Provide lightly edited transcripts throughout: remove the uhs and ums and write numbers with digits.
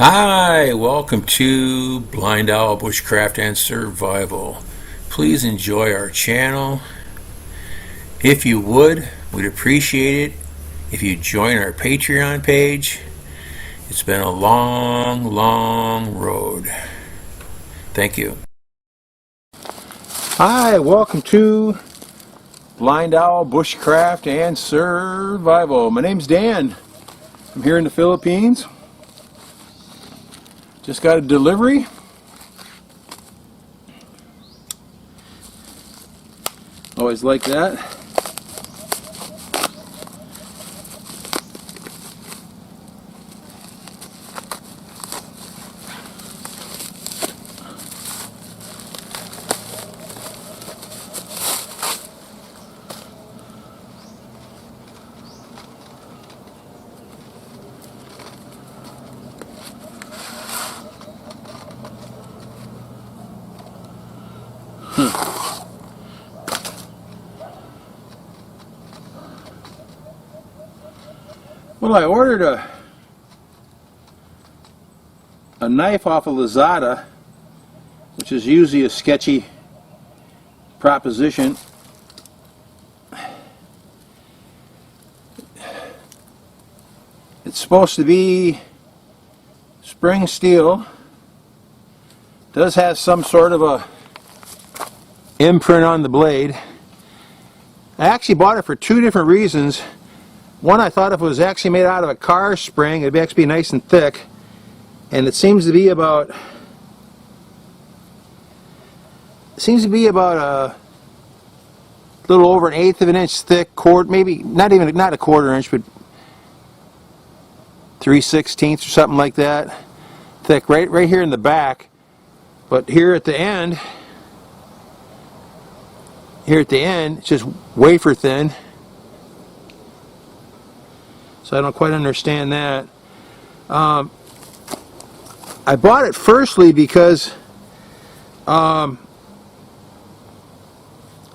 Hi, welcome to BlindOwl Bushcraft and Survival. Please enjoy our channel. If you would, we'd appreciate it if you join our Patreon page. It's been a long road. Thank you. Hi, welcome to BlindOwl Bushcraft and Survival. My name's Dan. I'm here in the Philippines. Just got a delivery. Always like that. Well, I ordered a knife off of Lazada, which is usually a sketchy proposition. It's supposed to be spring steel. Does have some sort of a imprint on the blade. I actually bought it for two different reasons. One, I thought if it was actually made out of a car spring, it'd actually be nice and thick. And it seems to be about a little over an eighth of an inch thick, maybe not a quarter inch, but 3/16 or something like that thick, right here in the back. But here at the end, it's just wafer thin. So I don't quite understand that. I bought it firstly because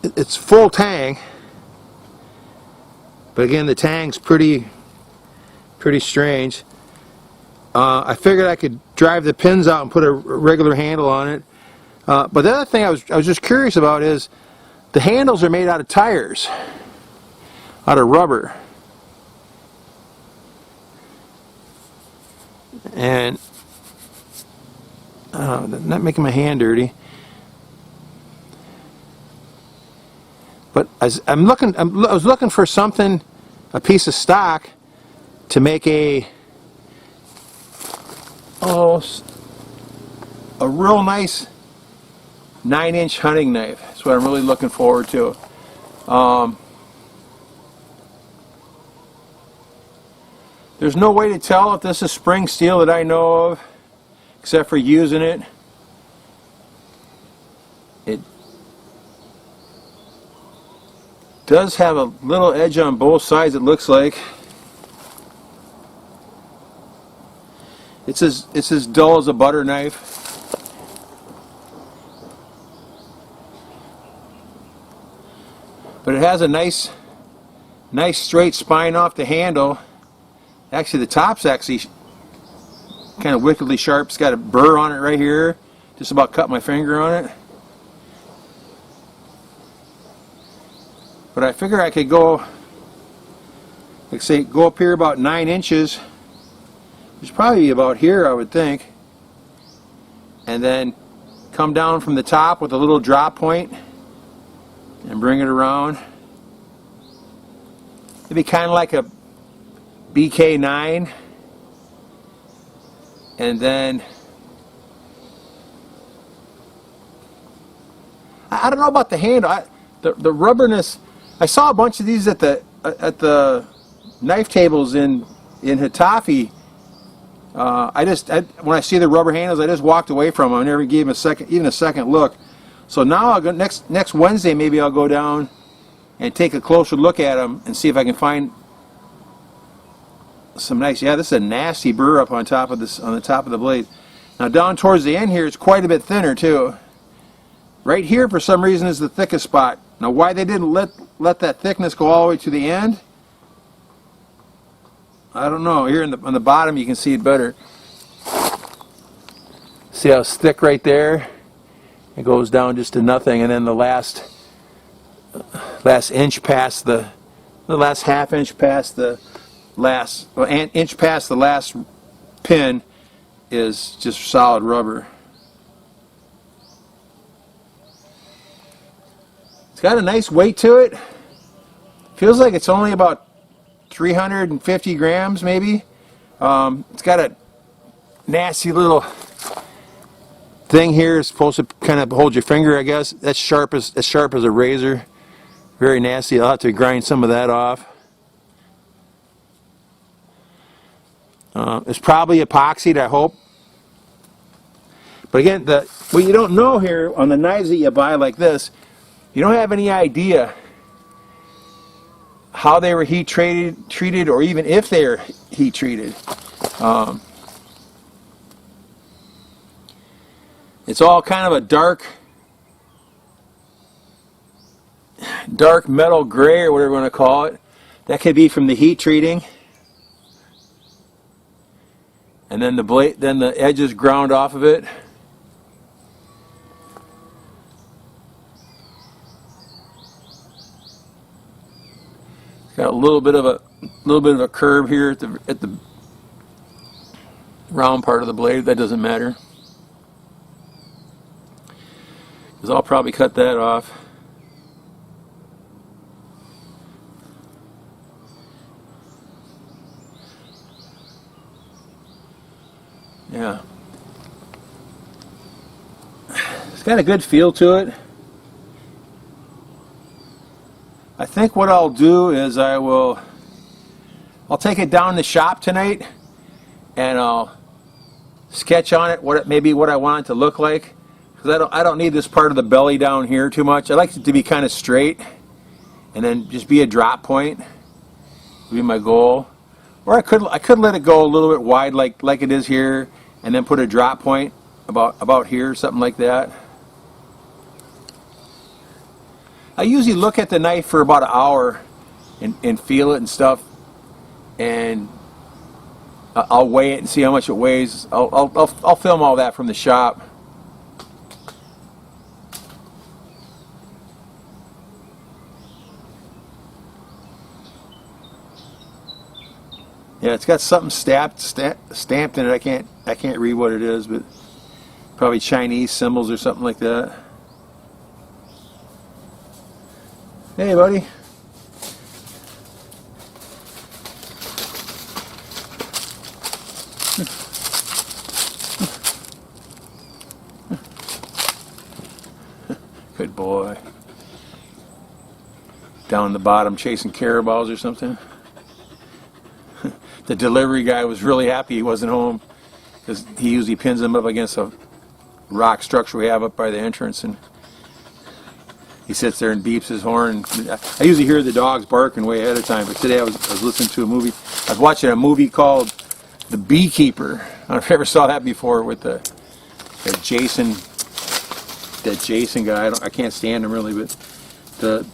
it's full tang, but again the tang's pretty strange. I figured I could drive the pins out and put a regular handle on it. But the other thing I was just curious about is the handles are made out of tires, out of rubber. And not making my hand dirty, but I was looking for something, a piece of stock to make a real nice 9-inch hunting knife. That's what I'm really looking forward to. There's no way to tell if this is spring steel that I know of, except for using it. It does have a little edge on both sides, it looks like. It's as dull as a butter knife. But it has a nice straight spine off the handle. Actually, the top's actually kind of wickedly sharp. It's got a burr on it right here. Just about cut my finger on it. But I figure I could go, like say, go up here about 9 inches. It's probably about here, I would think. And then come down from the top with a little drop point and bring it around. It'd be kind of like a BK9, and then I don't know about the handle. The rubberness. I saw a bunch of these at the knife tables in Hitachi. When I see the rubber handles, I just walked away from them. I never gave them even a second look. So now I'll go next Wednesday. Maybe I'll go down and take a closer look at them and see if I can find some nice. Yeah, this is a nasty burr up on top of this, on the top of the blade. Now down towards the end here, it's quite a bit thinner too. Right here, for some reason, is the thickest spot. Now, why they didn't let that thickness go all the way to the end, I don't know. Here on the bottom, you can see it better. See how it's thick right there? It goes down just to nothing, and then the last inch past the last half inch past the last inch past the last pin is just solid rubber. It's got a nice weight to it. Feels like it's only about 350 grams maybe. It's got a nasty little thing here. It's supposed to kind of hold your finger, I guess. That's sharp as a razor. Very nasty. I'll have to grind some of that off. It's probably epoxied, I hope. But again, what you don't know here on the knives that you buy like this, you don't have any idea how they were heat treated, or even if they are heat treated. It's all kind of a dark metal gray, or whatever you want to call it. That could be from the heat treating. And then the edges ground off of it. Got a little bit of a curve here at the round part of the blade. That doesn't matter, because I'll probably cut that off. Yeah, it's got a good feel to it. I think what I'll do is I'll take it down to the shop tonight, and I'll sketch on it maybe what I want it to look like, because I don't need this part of the belly down here too much. I like it to be kind of straight, and then just be a drop point would be my goal. Or I could let it go a little bit wide like it is here, and then put a drop point about here, something like that. I usually look at the knife for about an hour and feel it and stuff, and I'll weigh it and see how much it weighs. I'll film all that from the shop. Yeah, it's got something stamped in it. I can't read what it is, but probably Chinese symbols or something like that. Hey, buddy. Good boy. Down the bottom chasing carabaos or something. The delivery guy was really happy he wasn't home, because he usually pins them up against a rock structure we have up by the entrance, and he sits there and beeps his horn. I usually hear the dogs barking way ahead of time, but today I was listening to a movie. I was watching a movie called The Beekeeper. I don't know if you ever saw that before, with that Jason guy. I can't stand him really, but the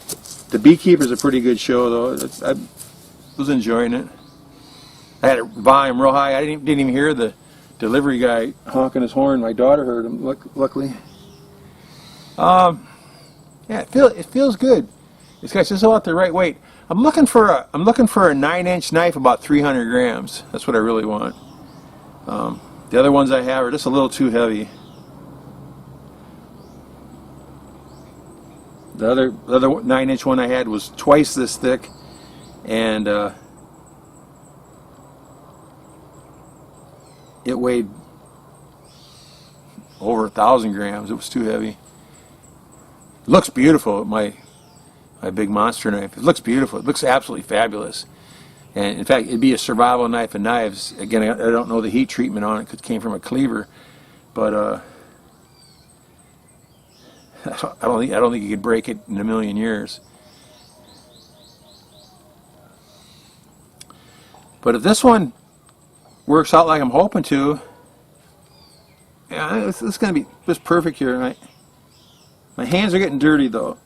Beekeeper's a pretty good show though. I was enjoying it. I had it volume real high. I didn't even hear the delivery guy honking his horn. My daughter heard him, luckily. Yeah, it feels good. It's got just about the right weight. I'm looking for a 9-inch knife, about 300 grams. That's what I really want. The other ones I have are just a little too heavy. The other 9-inch one I had was twice this thick, and it weighed over 1,000 grams. It was too heavy. It looks beautiful, my big monster knife. It looks beautiful. It looks absolutely fabulous. And in fact, it'd be a survival knife of knives. Again, I don't know the heat treatment on it because it came from a cleaver, but I don't think you could break it in a million years. But if this one works out like I'm hoping to, yeah, it's going to be just perfect here. My hands are getting dirty though.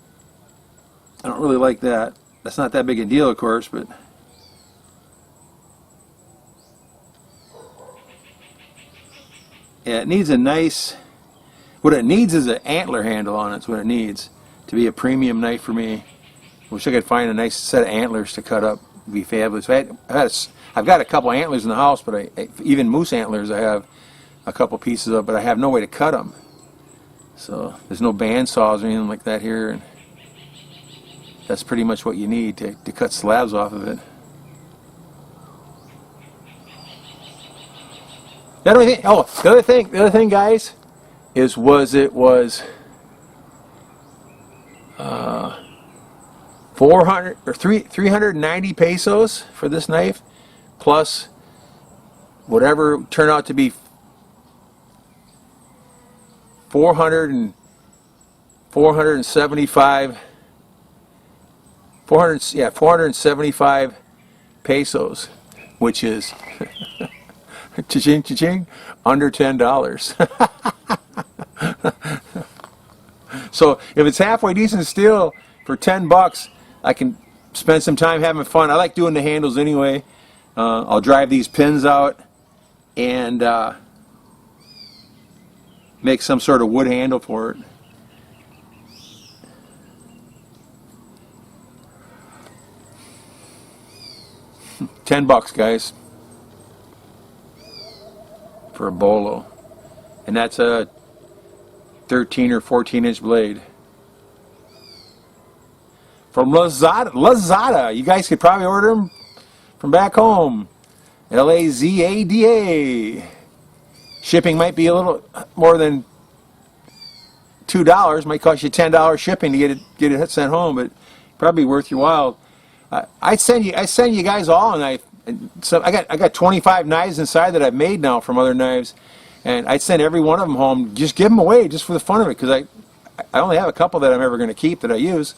I don't really like that. That's not that big a deal, of course, but Yeah, it needs a nice, what it needs is an antler handle on it. It's what it needs to be a premium knife for me. Wish I could find a nice set of antlers to cut up. It'd be fabulous. I've got a couple antlers in the house, but even moose antlers I have a couple pieces of, but I have no way to cut them. So there's no band saws or anything like that here. And that's pretty much what you need to cut slabs off of it. The other thing, guys, it was 400 or 390 pesos for this knife, plus whatever turned out to be 475 pesos, which is cha-ching, cha-ching, under $10. So if it's halfway decent steel for $10, I can spend some time having fun. I like doing the handles anyway. I'll drive these pins out and make some sort of wood handle for it. $10, guys, for a Bolo, and that's a 13 or 14-inch blade from Lazada. You guys could probably order them from back home. Lazada. Shipping might be a little more than $2. Might cost you $10 shipping to get it sent home, but probably worth your while. I send you guys all a knife. So I got 25 knives inside that I've made now from other knives, and I'd send every one of them home. Just give them away just for the fun of it, because I only have a couple that I'm ever going to keep that I use.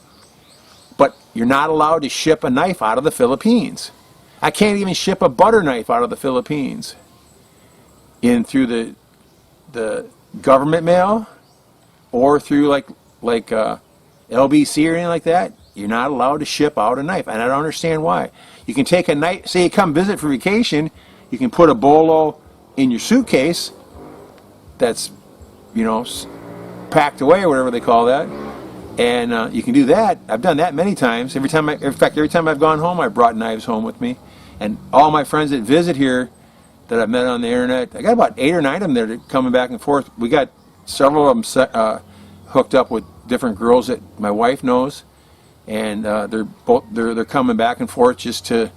But you're not allowed to ship a knife out of the Philippines. I can't even ship a butter knife out of the Philippines in through the government mail or through like LBC or anything like that. You're not allowed to ship out a knife, and I don't understand why. You can take a knife, say you come visit for vacation, you can put a Bolo in your suitcase that's, packed away or whatever they call that, and you can do that. I've done that many times. In fact, every time I've gone home, I brought knives home with me, and all my friends that visit here that I've met on the internet, I got about 8 or 9 of them there coming back and forth. We got several of them hooked up with different girls that my wife knows. And they're coming back and forth just to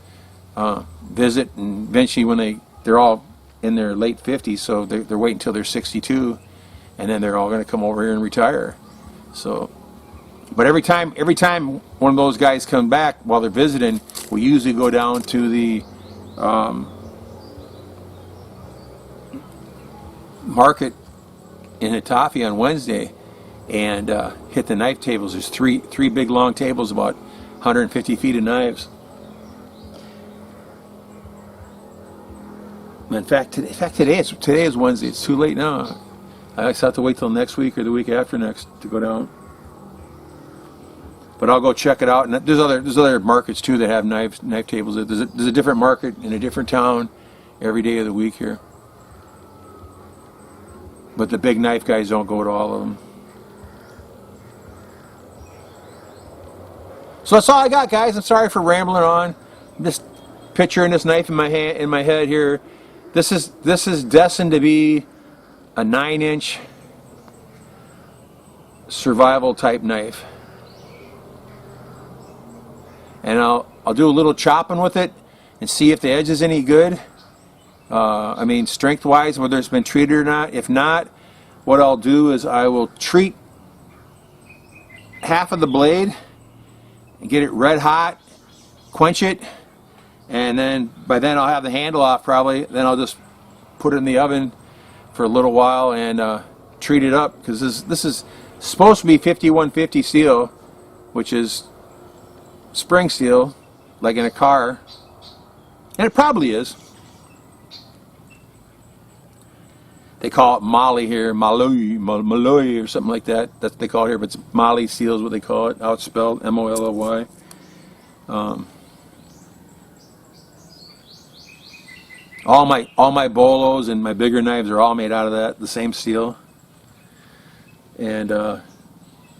visit, and eventually when they're all in their late 50s, so they're waiting until they're 62, and then they're all going to come over here and retire. So, but every time one of those guys come back while they're visiting, we usually go down to the market in Hitafi on Wednesday and hit the knife tables. There's three big long tables, about 150 feet of knives. In fact, today is Wednesday. It's too late now. I just have to wait till next week or the week after next to go down. But I'll go check it out. And there's other markets too that have knife tables. There's a different market in a different town every day of the week here. But the big knife guys don't go to all of them. So that's all I got, guys. I'm sorry for rambling on. I'm just picturing this knife in my head here. This is destined to be a 9-inch survival type knife. And I'll do a little chopping with it and see if the edge is any good. I mean, strength-wise, whether it's been treated or not. If not, what I'll do is I will treat half of the blade and get it red hot, quench it, and then by then I'll have the handle off probably. Then I'll just put it in the oven for a little while and treat it up, because this is supposed to be 5150 steel, which is spring steel, like in a car, and it probably is. They call it Molly here, Malloy or something like that. That's what they call it here, but it's Molly steel is what they call it. How it's spelled, M-O-L-L-Y. All my Bolos and my bigger knives are all made out of that, the same steel. And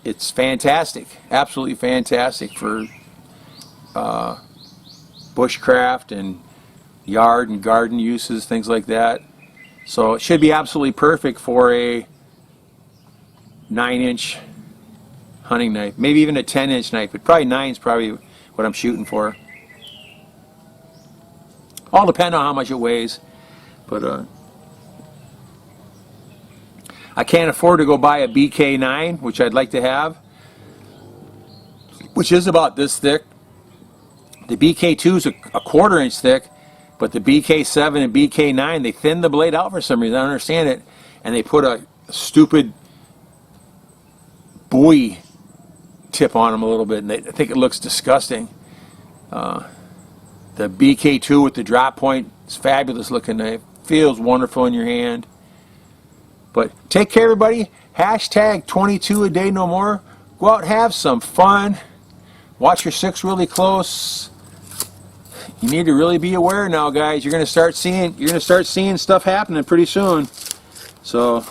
it's fantastic, absolutely fantastic for bushcraft and yard and garden uses, things like that. So it should be absolutely perfect for a 9-inch hunting knife, maybe even a 10-inch knife, but probably 9 is probably what I'm shooting for. All depend on how much it weighs, but I can't afford to go buy a BK9, which I'd like to have, which is about this thick. The BK2 is a 1/4 inch thick, but the BK7 and BK9, they thin the blade out for some reason. I don't understand it, and they put a stupid buoy tip on them a little bit, and I think it looks disgusting. The BK2 with the drop point is fabulous looking knife. Feels wonderful in your hand. But take care, everybody. Hashtag 22 a day no more. Go out and have some fun. Watch your 6 really close. You need to really be aware now, guys. You're gonna start seeing stuff happening pretty soon. So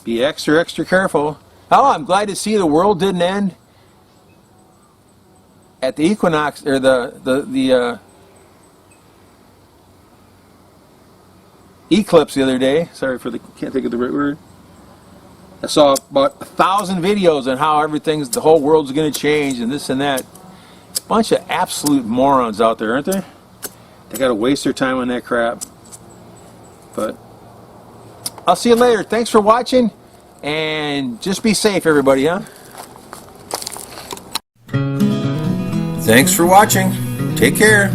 be extra careful. Oh, I'm glad to see the world didn't end at the equinox, or the eclipse the other day. Sorry for the, can't think of the right word. I saw about 1,000 videos on how the whole world's going to change and this and that. Bunch of absolute morons out there, aren't there? They got to waste their time on that crap. But I'll see you later. Thanks for watching, and just be safe, everybody, huh? Thanks for watching. Take care.